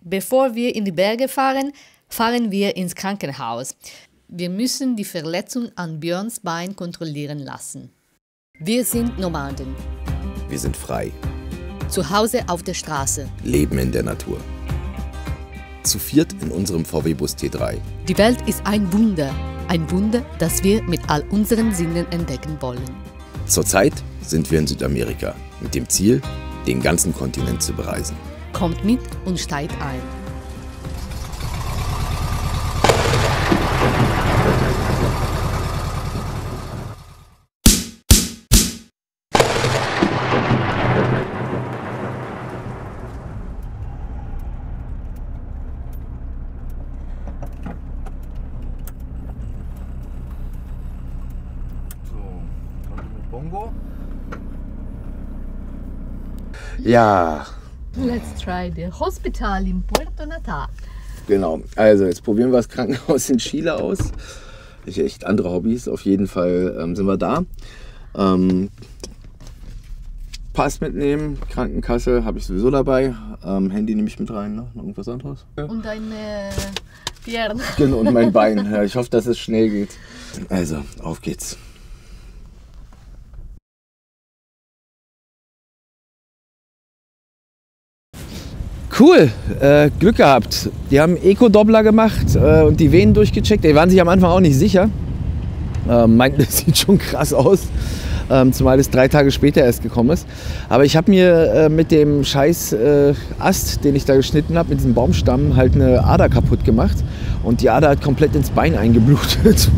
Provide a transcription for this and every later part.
Bevor wir in die Berge fahren, fahren wir ins Krankenhaus. Wir müssen die Verletzung an Björns Bein kontrollieren lassen. Wir sind Nomaden. Wir sind frei. Zu Hause auf der Straße. Leben in der Natur. Zu viert in unserem VW-Bus T3. Die Welt ist ein Wunder. Ein Wunder, das wir mit all unseren Sinnen entdecken wollen. Zurzeit sind wir in Südamerika mit dem Ziel, den ganzen Kontinent zu bereisen. Kommt mit und steigt ein. Bongo. Ja, Let's try the hospital in Puerto Natal. genau. Also jetzt probieren wir das Krankenhaus in Chile aus. Ich echt andere Hobbys. Auf jeden Fall sind wir da. Pass mitnehmen, Krankenkasse habe ich sowieso dabei. Handy nehme ich mit rein, ne? Noch irgendwas anderes? Ja. Und deine Pierna. Genau, und mein Bein. Ja, ich hoffe, dass es schnell geht. Also, auf geht's. Cool, Glück gehabt. Die haben Eco-Doppler gemacht und die Venen durchgecheckt. Die waren sich am Anfang auch nicht sicher. Meinten, das sieht schon krass aus, zumal es 3 Tage später erst gekommen ist. Aber ich habe mir mit dem scheiß Ast, den ich da geschnitten habe, mit diesem Baumstamm, halt eine Ader kaputt gemacht. Und die Ader hat komplett ins Bein eingeblutet.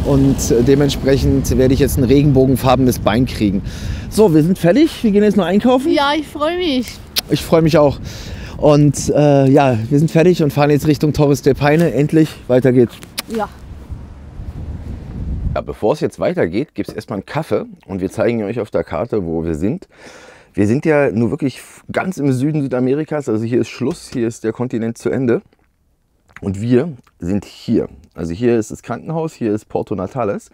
Und dementsprechend werde ich jetzt ein regenbogenfarbenes Bein kriegen. So, wir sind fertig. Wir gehen jetzt noch einkaufen. Ja, ich freue mich. Ich freue mich auch. Und ja, wir sind fertig und fahren jetzt Richtung Torres del Paine. Endlich, weiter geht's. Ja. Ja, bevor es jetzt weitergeht, gibt es erstmal einen Kaffee und wir zeigen euch auf der Karte, wo wir sind. Wir sind ja nur wirklich ganz im Süden Südamerikas, also hier ist Schluss, hier ist der Kontinent zu Ende. Und wir sind hier. Also hier ist das Krankenhaus, hier ist Puerto Natales.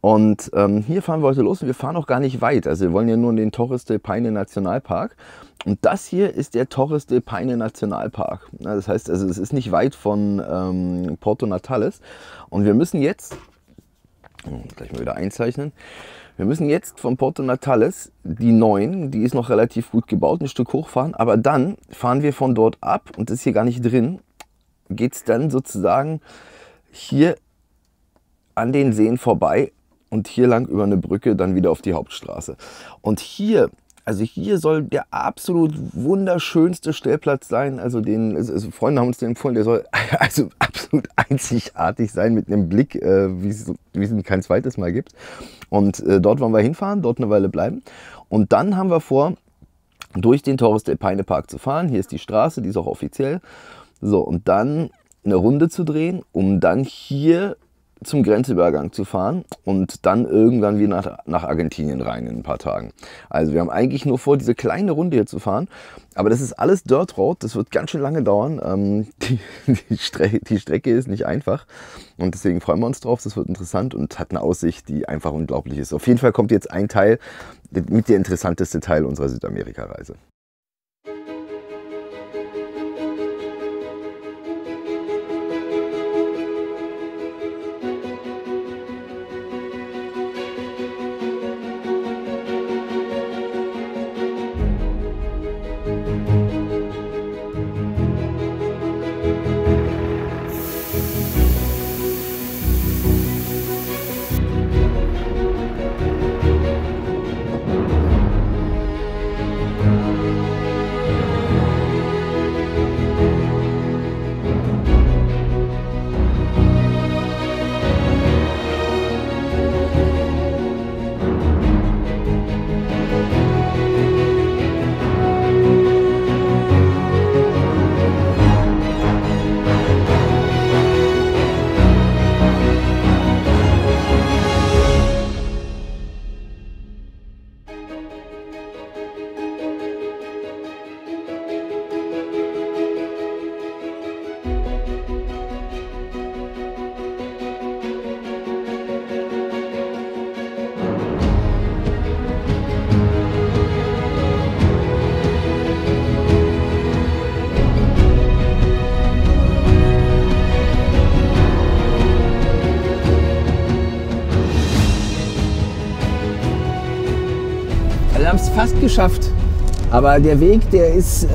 Und hier fahren wir heute los und wir fahren auch gar nicht weit. Also wir wollen ja nur in den Torres del Paine Nationalpark. Und das hier ist der Torres del Paine Nationalpark. Ja, das heißt, also es ist nicht weit von Puerto Natales. Und wir müssen jetzt, gleich mal wieder einzeichnen, wir müssen jetzt von Puerto Natales die 9, die ist noch relativ gut gebaut, ein Stück hochfahren. Aber dann fahren wir von dort ab, und das ist hier gar nicht drin, geht es dann sozusagen hier an den Seen vorbei und hier lang über eine Brücke dann wieder auf die Hauptstraße. Und hier, also hier soll der absolut wunderschönste Stellplatz sein. Also Freunde haben uns den empfohlen, der soll also absolut einzigartig sein mit einem Blick, wie es kein zweites Mal gibt. Und dort wollen wir hinfahren, dort eine Weile bleiben. Und dann haben wir vor, durch den Torres del Paine Park zu fahren. Hier ist die Straße, die ist auch offiziell. So, und dann eine Runde zu drehen, um dann hier zum Grenzübergang zu fahren und dann irgendwann wieder nach Argentinien rein in ein paar Tagen. Also wir haben eigentlich nur vor, diese kleine Runde hier zu fahren, aber das ist alles Dirt Road, das wird ganz schön lange dauern. Die Strecke ist nicht einfach und deswegen freuen wir uns drauf, das wird interessant und hat eine Aussicht, die einfach unglaublich ist. Auf jeden Fall kommt jetzt ein Teil, mit der interessanteste Teil unserer Südamerika-Reise. fast geschafft. Aber der Weg, der ist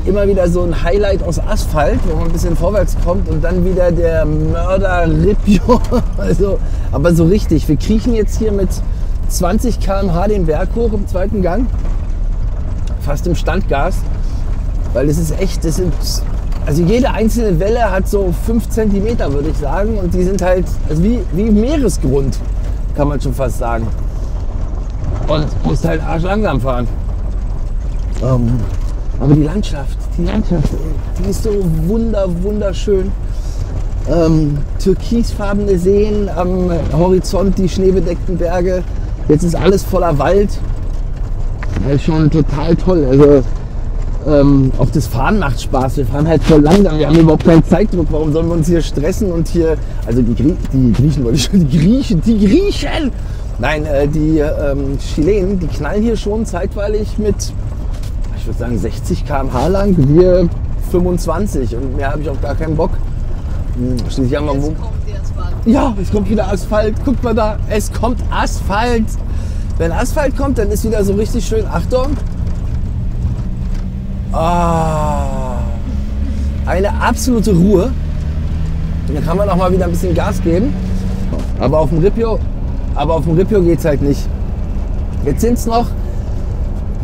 immer wieder so ein Highlight aus Asphalt, wo man ein bisschen vorwärts kommt und dann wieder der Mörder-Ripio. Also, aber so richtig. Wir kriechen jetzt hier mit 20 km/h den Berg hoch im zweiten Gang. Fast im Standgas. Weil es ist echt, also jede einzelne Welle hat so 5 cm, würde ich sagen. Und die sind halt also wie Meeresgrund, kann man schon fast sagen. Und musst halt arschlangsam fahren. Aber die Landschaft, die ist so wunderschön. Türkisfarbene Seen, am Horizont die schneebedeckten Berge. Jetzt ist alles voller Wald. Das ist schon total toll. Also auch das Fahren macht Spaß. Wir fahren halt voll langsam. Wir haben überhaupt keinen Zeitdruck. Warum sollen wir uns hier stressen und hier, also die Griechen wollte ich schon, die Griechen! Nein, die Chilenen, die knallen hier schon zeitweilig mit, ich würde sagen 60 km/h lang, wir 25 und mehr habe ich auch gar keinen Bock. Schließlich haben wir Jetzt kommt der Asphalt. ja, es kommt wieder Asphalt, guckt mal da, es kommt Asphalt. Wenn Asphalt kommt, dann ist wieder so richtig schön, Achtung. Eine absolute Ruhe. Da kann man auch mal wieder ein bisschen Gas geben. Aber auf dem Ripio geht es halt nicht. Jetzt sind es noch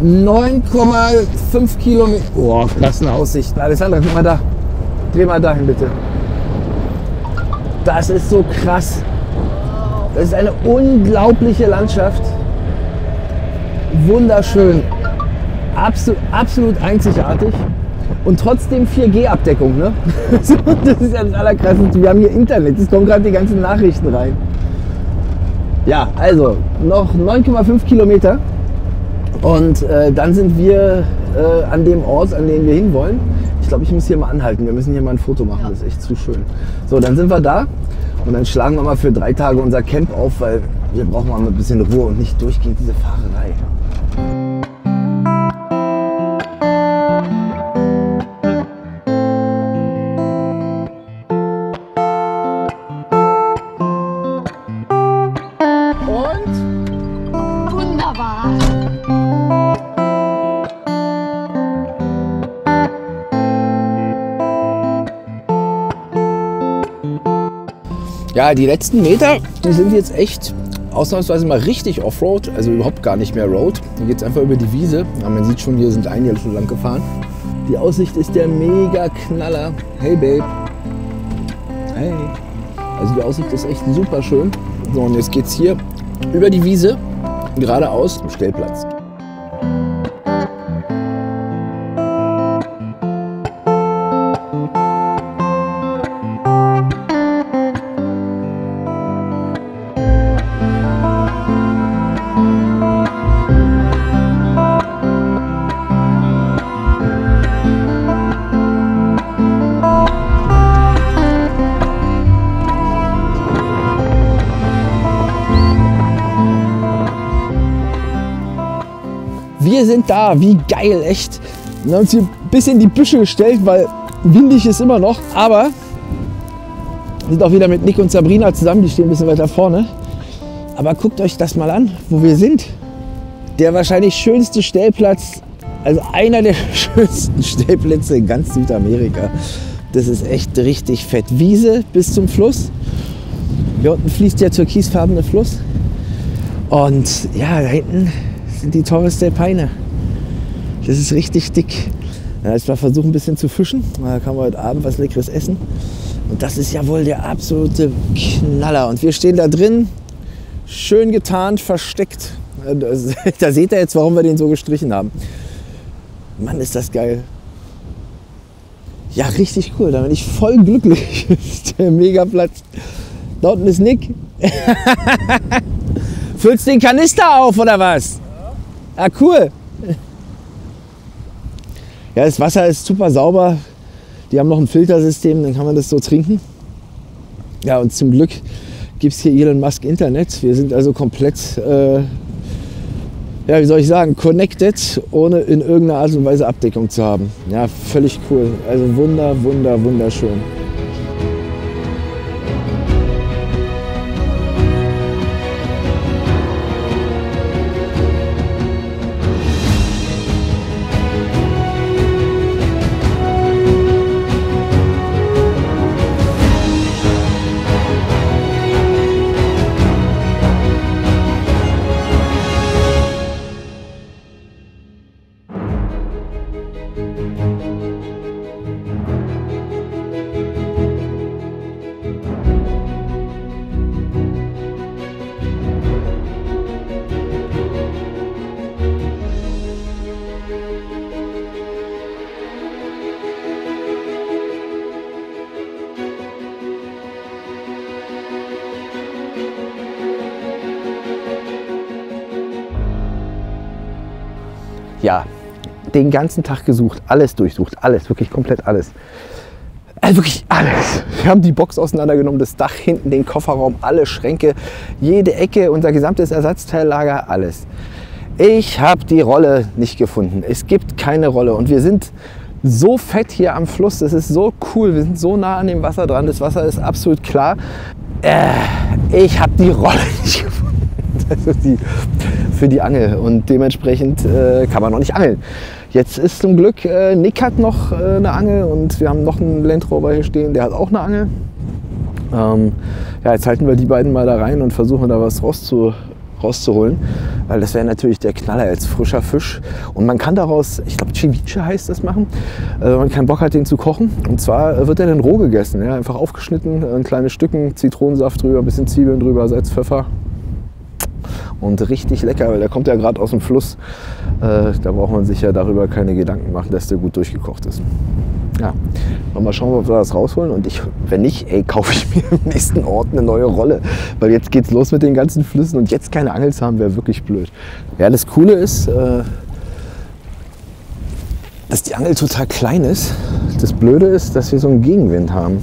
9,5 Kilometer. Oh, krass eine Aussicht. Alessandra, guck mal da. Dreh mal dahin bitte. Das ist so krass. Das ist eine unglaubliche Landschaft. Wunderschön. Absolut einzigartig. Und trotzdem 4G-Abdeckung. Ne? Das ist ja das Allerkrasseste. Wir haben hier Internet. Es kommen gerade die ganzen Nachrichten rein. Ja, also noch 9,5 Kilometer. Und dann sind wir an dem Ort, an den wir hinwollen. Ich glaube, ich muss hier mal anhalten. Wir müssen hier mal ein Foto machen. Das ist echt zu schön. So, dann sind wir da. Und dann schlagen wir mal für 3 Tage unser Camp auf, weil wir brauchen mal ein bisschen Ruhe und nicht durchgehend diese Fahrerei. Wunderbar. Ja, die letzten Meter, die sind jetzt echt ausnahmsweise mal richtig Offroad, also überhaupt gar nicht mehr Road. Hier geht es einfach über die Wiese. Ja, man sieht schon, hier sind einige schon lang gefahren. Die Aussicht ist der mega Knaller. Hey Babe. Hey. Also die Aussicht ist echt super schön. So, und jetzt geht's hier über die Wiese, geradeaus zum Stellplatz. Wir sind da, wie geil, echt. Wir haben uns hier ein bisschen in die Büsche gestellt, weil windig ist immer noch, aber wir sind auch wieder mit Nick und Sabrina zusammen, die stehen ein bisschen weiter vorne. Aber guckt euch das mal an, wo wir sind. Der wahrscheinlich schönste Stellplatz, also einer der schönsten Stellplätze in ganz Südamerika. Das ist echt richtig fett. Wiese bis zum Fluss. Hier unten fließt der türkisfarbene Fluss. Und ja, da hinten sind die Torres del Paine. Das ist richtig dick. Ja, jetzt mal versuchen ein bisschen zu fischen. Da kann man heute Abend was Leckeres essen. Und das ist ja wohl der absolute Knaller. Und wir stehen da drin, schön getarnt, versteckt. Da seht ihr jetzt, warum wir den so gestrichen haben. Mann, ist das geil. Ja, richtig cool. Da bin ich voll glücklich. Das ist der Megaplatz. Da unten ist Nick. Füllst den Kanister auf, oder was? Ah, cool. Ja, das Wasser ist super sauber. Die haben noch ein Filtersystem, dann kann man das so trinken. Ja, und zum Glück gibt es hier Elon Musk Internet. Wir sind also komplett, ja, wie soll ich sagen, connected, ohne in irgendeiner Art und Weise Abdeckung zu haben. Ja, völlig cool. Also wunderschön. den ganzen Tag gesucht, alles durchsucht, alles, wirklich komplett alles. Also wirklich alles. Wir haben die Box auseinandergenommen, das Dach hinten, den Kofferraum, alle Schränke, jede Ecke, unser gesamtes Ersatzteillager, alles. Ich habe die Rolle nicht gefunden. Es gibt keine Rolle und wir sind so fett hier am Fluss. Das ist so cool. Wir sind so nah an dem Wasser dran. Das Wasser ist absolut klar. Ich habe die Rolle nicht gefunden. Das ist die für die Angel und dementsprechend kann man noch nicht angeln. Jetzt ist zum Glück, Nick hat noch eine Angel und wir haben noch einen Land Rover hier stehen, der hat auch eine Angel. Ja, jetzt halten wir die beiden mal da rein und versuchen da was rauszuholen, weil das wäre natürlich der Knaller als frischer Fisch. Und man kann daraus, ich glaube Ceviche heißt das, machen, wenn man keinen Bock hat, den zu kochen. Und zwar wird er dann roh gegessen, ja? Einfach aufgeschnitten, in kleine Stücken, Zitronensaft drüber, ein bisschen Zwiebeln drüber, Salz, Pfeffer. Und richtig lecker, weil der kommt ja gerade aus dem Fluss. Da braucht man sich ja darüber keine Gedanken machen, dass der gut durchgekocht ist. Ja, mal schauen, ob wir das rausholen. Und wenn nicht, kaufe ich mir im nächsten Ort eine neue Rolle. Weil jetzt geht's los mit den ganzen Flüssen und jetzt keine Angel zu haben, wäre wirklich blöd. Ja, das Coole ist, dass die Angel total klein ist. Das Blöde ist, dass wir so einen Gegenwind haben.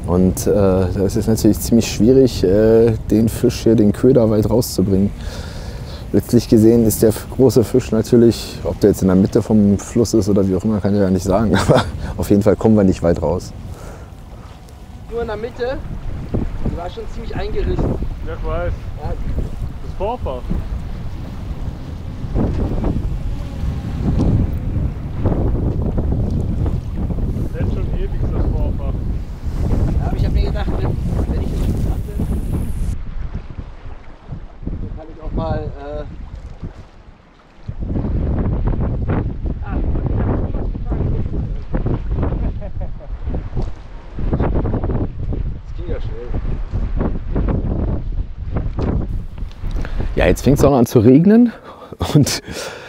Und da ist es natürlich ziemlich schwierig, den Fisch hier, den Köder weit rauszubringen. Letztlich gesehen ist der große Fisch natürlich, ob der jetzt in der Mitte vom Fluss ist oder wie auch immer, kann ich ja nicht sagen. Aber auf jeden Fall kommen wir nicht weit raus. Nur in der Mitte, die war schon ziemlich eingerichtet. Ja, ich weiß. Das Vorfach. Das hält schon ewig, das Vorfach. Ja, aber ich habe mir gedacht, wenn ich jetzt nicht mache, dann kann ich auch mal. Das ging ja schnell. Ja, jetzt fängt es auch noch an zu regnen und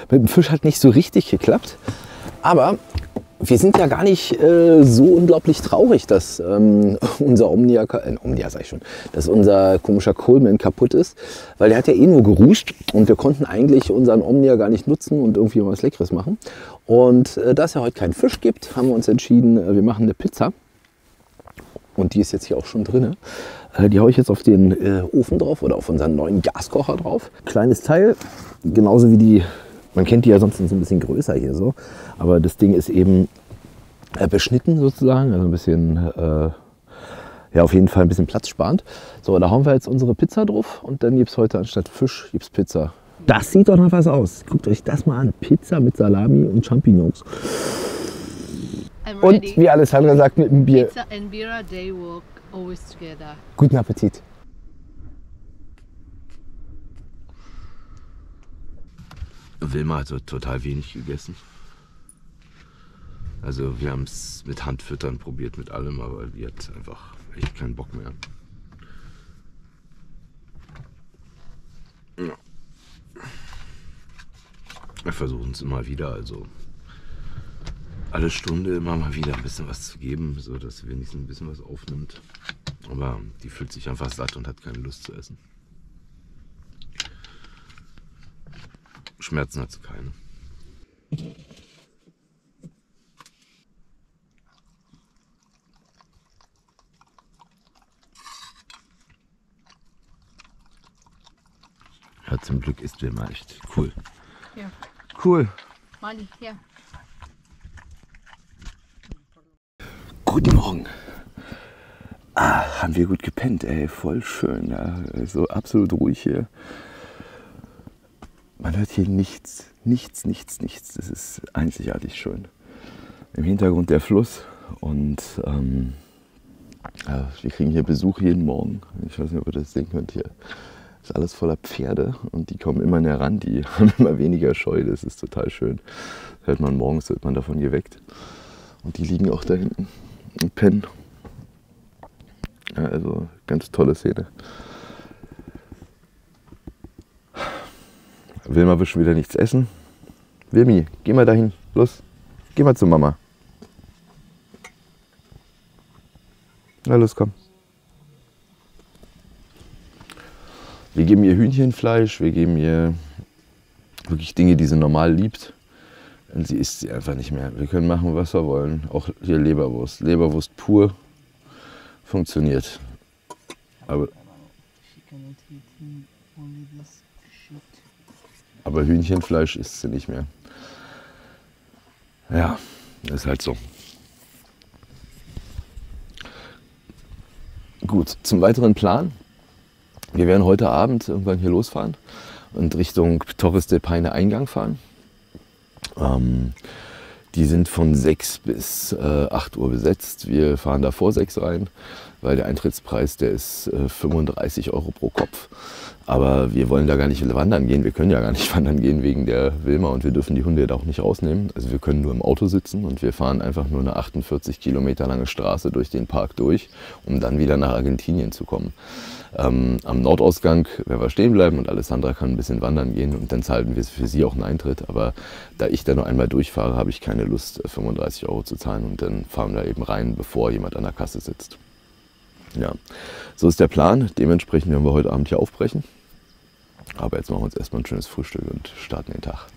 mit dem Fisch hat nicht so richtig geklappt. Aber wir sind ja gar nicht so unglaublich traurig, dass unser Omnia sag ich schon, dass unser komischer Coleman kaputt ist, weil der hat ja eh nur gerutscht und wir konnten eigentlich unseren Omnia gar nicht nutzen und irgendwie was Leckeres machen. Und da es ja heute keinen Fisch gibt, haben wir uns entschieden, wir machen eine Pizza. Und die ist jetzt hier auch schon drin. Die haue ich jetzt auf den Ofen drauf oder auf unseren neuen Gaskocher drauf. Kleines Teil, genauso wie die. Man kennt die ja sonst so ein bisschen größer hier so, aber das Ding ist eben beschnitten sozusagen, also ein bisschen, ja auf jeden Fall ein bisschen platzsparend. So, da hauen wir jetzt unsere Pizza drauf und dann gibt es heute anstatt Fisch gibt's Pizza. Das sieht doch noch was aus. Guckt euch das mal an. Pizza mit Salami und Champignons. Und wie Alessandra sagt, mit dem Bier. Pizza and beer, they work always together. Guten Appetit. Wilma hat so total wenig gegessen. Also wir haben es mit Handfüttern probiert, mit allem, aber die hat einfach echt keinen Bock mehr. Ja. Wir versuchen es immer wieder, also alle Stunde immer mal wieder ein bisschen was zu geben, so dass sie wenigstens ein bisschen was aufnimmt. Aber die fühlt sich einfach satt und hat keine Lust zu essen. Schmerzen hat sie keine. Ja, zum Glück ist Wilma echt cool. Ja. Cool. Mali, ja. Guten Morgen. Haben wir gut gepennt, ey. Voll schön. Ja. So absolut ruhig hier. Man hört hier nichts. Das ist einzigartig schön. Im Hintergrund der Fluss und ja, wir kriegen hier Besuch jeden Morgen. Ich weiß nicht, ob ihr das sehen könnt hier. Ist alles voller Pferde und die kommen immer näher ran, die haben immer weniger Scheu, das ist total schön. Hört man morgens, wird man davon geweckt. Und die liegen auch da hinten und pennen. Ja, also ganz tolle Szene. Wilma will schon wieder nichts essen. Wilmi, geh mal dahin, los, geh mal zu Mama. Na los, komm. Wir geben ihr Hühnchenfleisch, wir geben ihr wirklich Dinge, die sie normal liebt. Und sie isst sie einfach nicht mehr. Wir können machen, was wir wollen. Auch hier Leberwurst. Leberwurst pur funktioniert. Aber Hühnchenfleisch isst sie nicht mehr. Ja, ist halt so. Gut, zum weiteren Plan. Wir werden heute Abend irgendwann hier losfahren und Richtung Torres del Paine Eingang fahren. Die sind von 6 bis 8 Uhr besetzt. Wir fahren da vor 6 rein, weil der Eintrittspreis, der ist 35 € pro Kopf. Aber wir wollen da gar nicht wandern gehen. Wir können ja gar nicht wandern gehen wegen der Wilma und wir dürfen die Hunde da auch nicht rausnehmen. Also wir können nur im Auto sitzen und wir fahren einfach nur eine 48 Kilometer lange Straße durch den Park durch, um dann wieder nach Argentinien zu kommen. Am Nordausgang werden wir stehen bleiben und Alessandra kann ein bisschen wandern gehen und dann zahlen wir für sie auch einen Eintritt. Aber da ich da nur einmal durchfahre, habe ich keine Lust, 35 € zu zahlen und dann fahren wir eben rein, bevor jemand an der Kasse sitzt. Ja, so ist der Plan. Dementsprechend werden wir heute Abend hier aufbrechen. Aber jetzt machen wir uns erstmal ein schönes Frühstück und starten den Tag.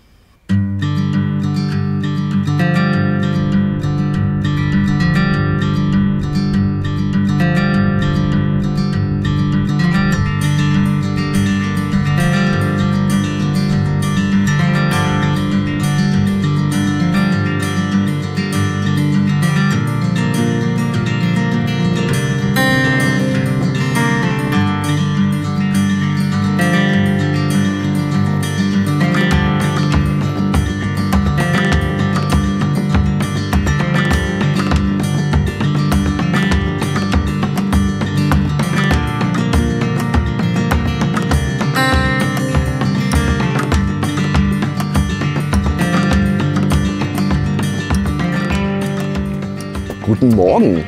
Guten Morgen.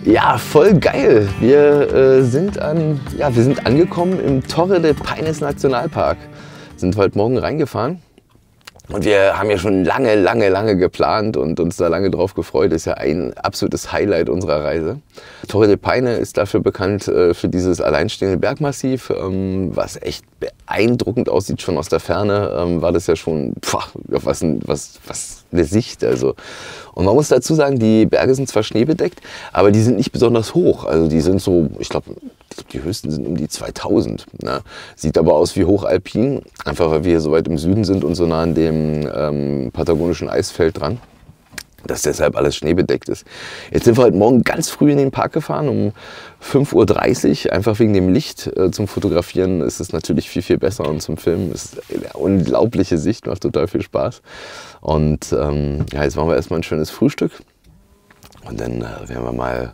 Ja, voll geil. Wir sind angekommen im Torre del Paine Nationalpark. Sind heute Morgen reingefahren. Und wir haben ja schon lange geplant und uns da lange drauf gefreut. Das ist ja ein absolutes Highlight unserer Reise. Torre del Paine ist dafür bekannt für dieses alleinstehende Bergmassiv, was echt beeindruckend aussieht. Schon aus der Ferne war das ja schon was eine Sicht. Also. Und man muss dazu sagen, die Berge sind zwar schneebedeckt, aber die sind nicht besonders hoch. Also die sind so, ich glaube, die höchsten sind um die 2000. Ne? Sieht aber aus wie hochalpin, einfach weil wir hier so weit im Süden sind und so nah an dem patagonischen Eisfeld dran, dass deshalb alles schneebedeckt ist. Jetzt sind wir heute Morgen ganz früh in den Park gefahren, um 5:30 Uhr, einfach wegen dem Licht. Zum Fotografieren ist es natürlich viel besser und zum Filmen ist eine unglaubliche Sicht, macht total viel Spaß. Und jetzt machen wir erstmal ein schönes Frühstück und dann werden wir mal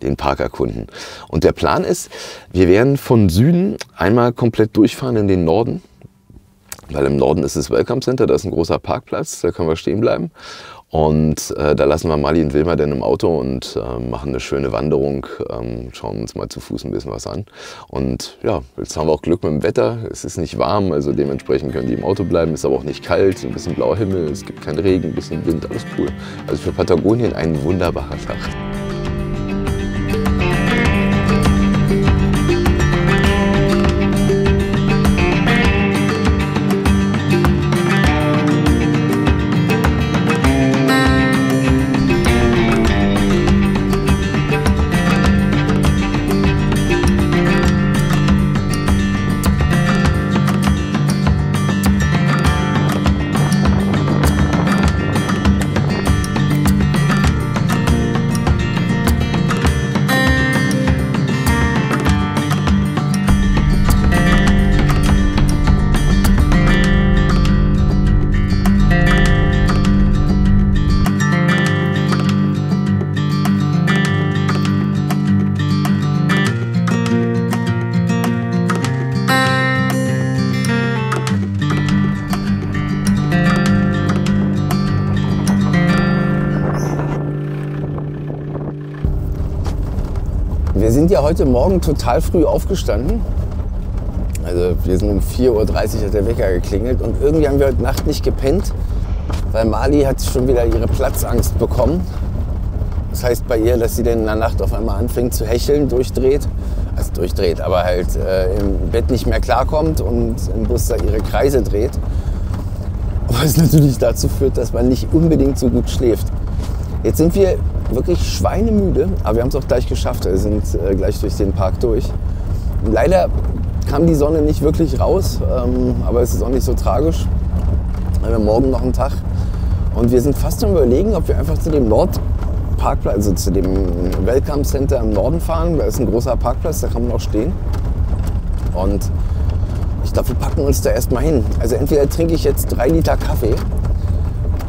den Park erkunden. Und der Plan ist, wir werden von Süden einmal komplett durchfahren in den Norden, weil im Norden ist das Welcome Center, da ist ein großer Parkplatz, da können wir stehen bleiben. Und da lassen wir Mali und Wilma dann im Auto und machen eine schöne Wanderung, schauen uns mal zu Fuß ein bisschen was an. Und ja, jetzt haben wir auch Glück mit dem Wetter. Es ist nicht warm, also dementsprechend können die im Auto bleiben. Ist aber auch nicht kalt, ein bisschen blauer Himmel, es gibt keinen Regen, ein bisschen Wind, alles cool. Also für Patagonien ein wunderbarer Tag. Wir sind ja heute Morgen total früh aufgestanden. Also wir sind um 4:30 Uhr hat der Wecker geklingelt und irgendwie haben wir heute Nacht nicht gepennt, weil Mali hat schon wieder ihre Platzangst bekommen. Das heißt bei ihr, dass sie dann in der Nacht auf einmal anfängt zu hecheln, durchdreht, aber halt im Bett nicht mehr klarkommt und im Bus da ihre Kreise dreht. was natürlich dazu führt, dass man nicht unbedingt so gut schläft. Jetzt sind wir wirklich schweinemüde, aber wir haben es auch gleich geschafft. Wir sind gleich durch den Park durch. Und leider kam die Sonne nicht wirklich raus, aber es ist auch nicht so tragisch. Wir haben morgen noch einen Tag und wir sind fast am Überlegen, ob wir einfach zu dem Nordparkplatz, also zu dem Welcome Center im Norden fahren. Da ist ein großer Parkplatz, da kann man auch stehen. Und ich glaube, wir packen uns da erstmal hin. Also entweder trinke ich jetzt 3 Liter Kaffee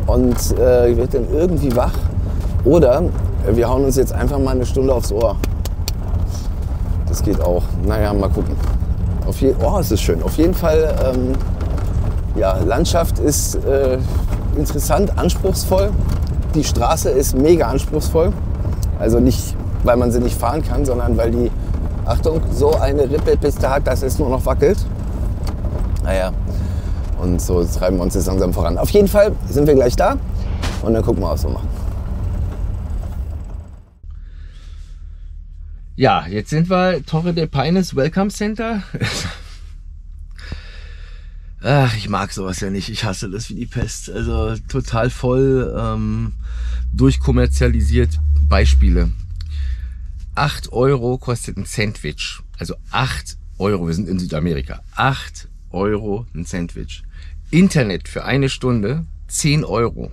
und ich werde dann irgendwie wach, oder wir hauen uns jetzt einfach mal eine Stunde aufs Ohr. Das geht auch. Naja, mal gucken. Oh, es ist schön. Auf jeden Fall, ja, Landschaft ist interessant, anspruchsvoll. Die Straße ist mega anspruchsvoll. Also nicht, weil man sie nicht fahren kann, sondern weil die, Achtung, so eine Rippelpiste hat, dass es nur noch wackelt. Naja, und so treiben wir uns jetzt langsam voran. Auf jeden Fall sind wir gleich da und dann gucken wir, was wir machen. Ja, jetzt sind wir Torre del Paines Welcome Center. Ach, ich mag sowas ja nicht. Ich hasse das wie die Pest. Also total voll, durchkommerzialisiert. Beispiele. 8 Euro kostet ein Sandwich. Also 8 Euro. Wir sind in Südamerika. 8 Euro ein Sandwich. Internet für 1 Stunde 10 Euro.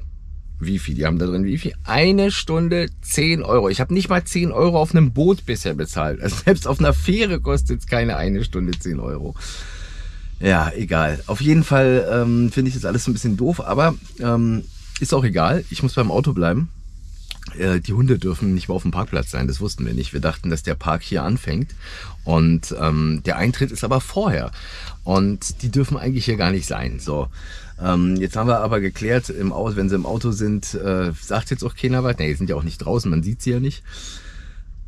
Wifi, die haben da drin Wifi. 1 Stunde 10 Euro. Ich habe nicht mal 10 Euro auf einem Boot bisher bezahlt. Also selbst auf einer Fähre kostet es keine 1 Stunde 10 Euro. Ja, egal. Auf jeden Fall finde ich das alles so ein bisschen doof, aber ist auch egal. Ich muss beim Auto bleiben. Die Hunde dürfen nicht mehr auf dem Parkplatz sein, das wussten wir nicht. Wir dachten, dass der Park hier anfängt und der Eintritt ist aber vorher und die dürfen eigentlich hier gar nicht sein. So, jetzt haben wir aber geklärt, wenn sie im Auto sind, sagt jetzt auch keiner was. Ne, die sind ja auch nicht draußen, man sieht sie ja nicht.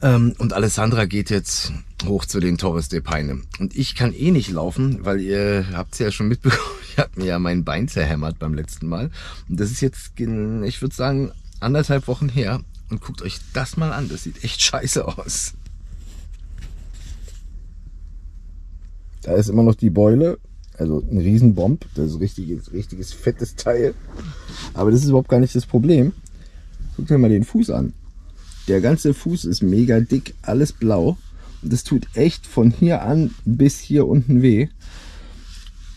Und Alessandra geht jetzt hoch zu den Torres del Paine. Und ich kann eh nicht laufen, weil ihr habt es ja schon mitbekommen, ich habe mir ja mein Bein zerhämmert beim letzten Mal. Und das ist jetzt, ich würde sagen, 1,5 Wochen her. Und guckt euch das mal an, das sieht echt scheiße aus. Da ist immer noch die Beule, also ein Riesenbomb, das ist ein richtiges fettes Teil. Aber das ist überhaupt gar nicht das Problem. Guckt euch mal den Fuß an. Der ganze Fuß ist mega dick, alles blau. Und das tut echt von hier an bis hier unten weh.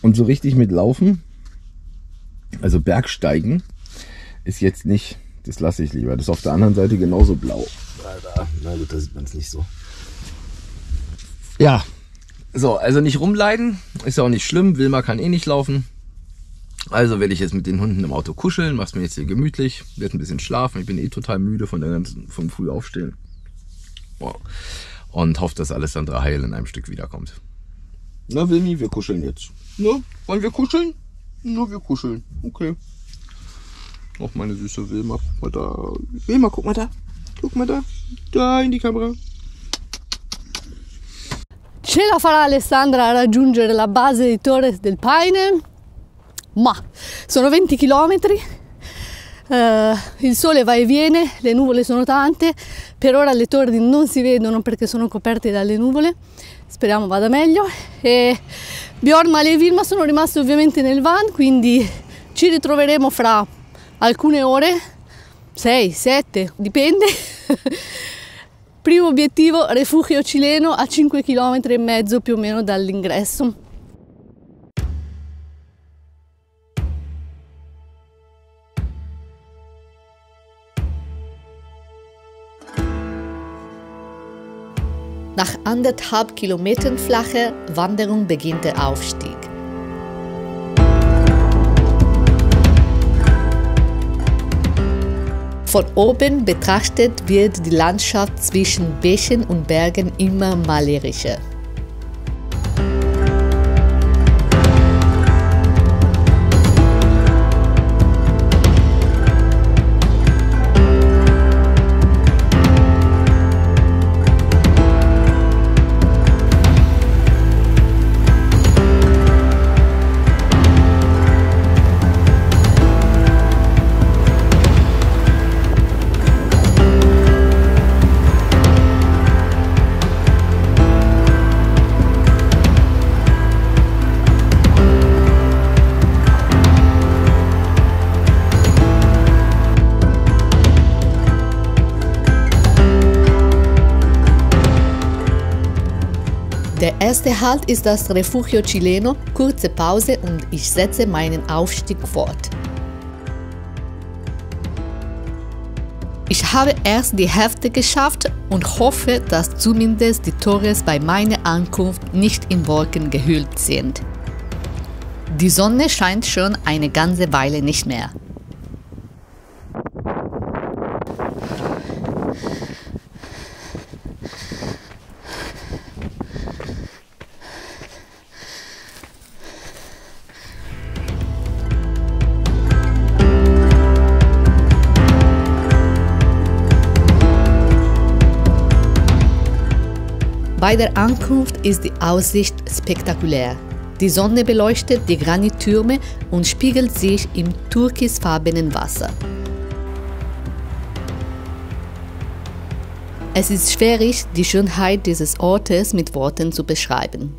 Und so richtig mit Laufen, also Bergsteigen, ist jetzt nicht, das lasse ich lieber. Das ist auf der anderen Seite genauso blau. Na gut, da sieht man es nicht so. Ja, so, also nicht rumleiden, ist ja auch nicht schlimm. Wilma kann eh nicht laufen. Also werde ich jetzt mit den Hunden im Auto kuscheln, mach's mir jetzt hier gemütlich, werde ein bisschen schlafen. Ich bin eh total müde vom früh aufstehen. Wow. Und hoffe, dass Alessandra heil in einem Stück wiederkommt. Na Wilmi, wir kuscheln jetzt. Na, wollen wir kuscheln? Na, wir kuscheln. Okay. Auch meine süße Wilma, guck mal da. Wilma, guck mal da. Guck mal da. Da in die Kamera. Ce la farà Alessandra a raggiungere la base di Torres del Paine? Ma sono 20 km, il sole va e viene, le nuvole sono tante, per ora le torri non si vedono perché sono coperte dalle nuvole, speriamo vada meglio. E Bjorn, Male e Vilma sono rimasti ovviamente nel van, quindi ci ritroveremo fra alcune ore, 6, 7, dipende. Primo obiettivo, rifugio cileno a 5,5 km più o meno dall'ingresso. Nach 1,5 Kilometern flacher Wanderung beginnt der Aufstieg. Von oben betrachtet wird die Landschaft zwischen Bächen und Bergen immer malerischer. Der erste Halt ist das Refugio Chileno, kurze Pause und ich setze meinen Aufstieg fort. Ich habe erst die Hälfte geschafft und hoffe, dass zumindest die Torres bei meiner Ankunft nicht in Wolken gehüllt sind. Die Sonne scheint schon eine ganze Weile nicht mehr. Bei der Ankunft ist die Aussicht spektakulär. Die Sonne beleuchtet die Granittürme und spiegelt sich im türkisfarbenen Wasser. Es ist schwierig, die Schönheit dieses Ortes mit Worten zu beschreiben.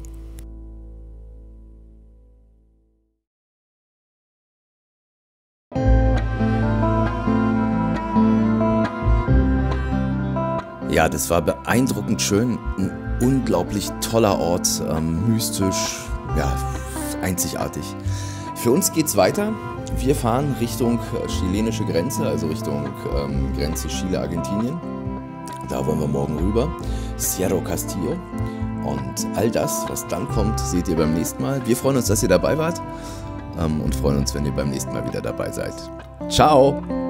Ja, das war beeindruckend schön, ein unglaublich toller Ort, mystisch, ja, einzigartig. Für uns geht's weiter. Wir fahren Richtung chilenische Grenze, also Richtung Grenze Chile-Argentinien. Da wollen wir morgen rüber, Cerro Castillo. Und all das, was dann kommt, seht ihr beim nächsten Mal. Wir freuen uns, dass ihr dabei wart und freuen uns, wenn ihr beim nächsten Mal wieder dabei seid. Ciao!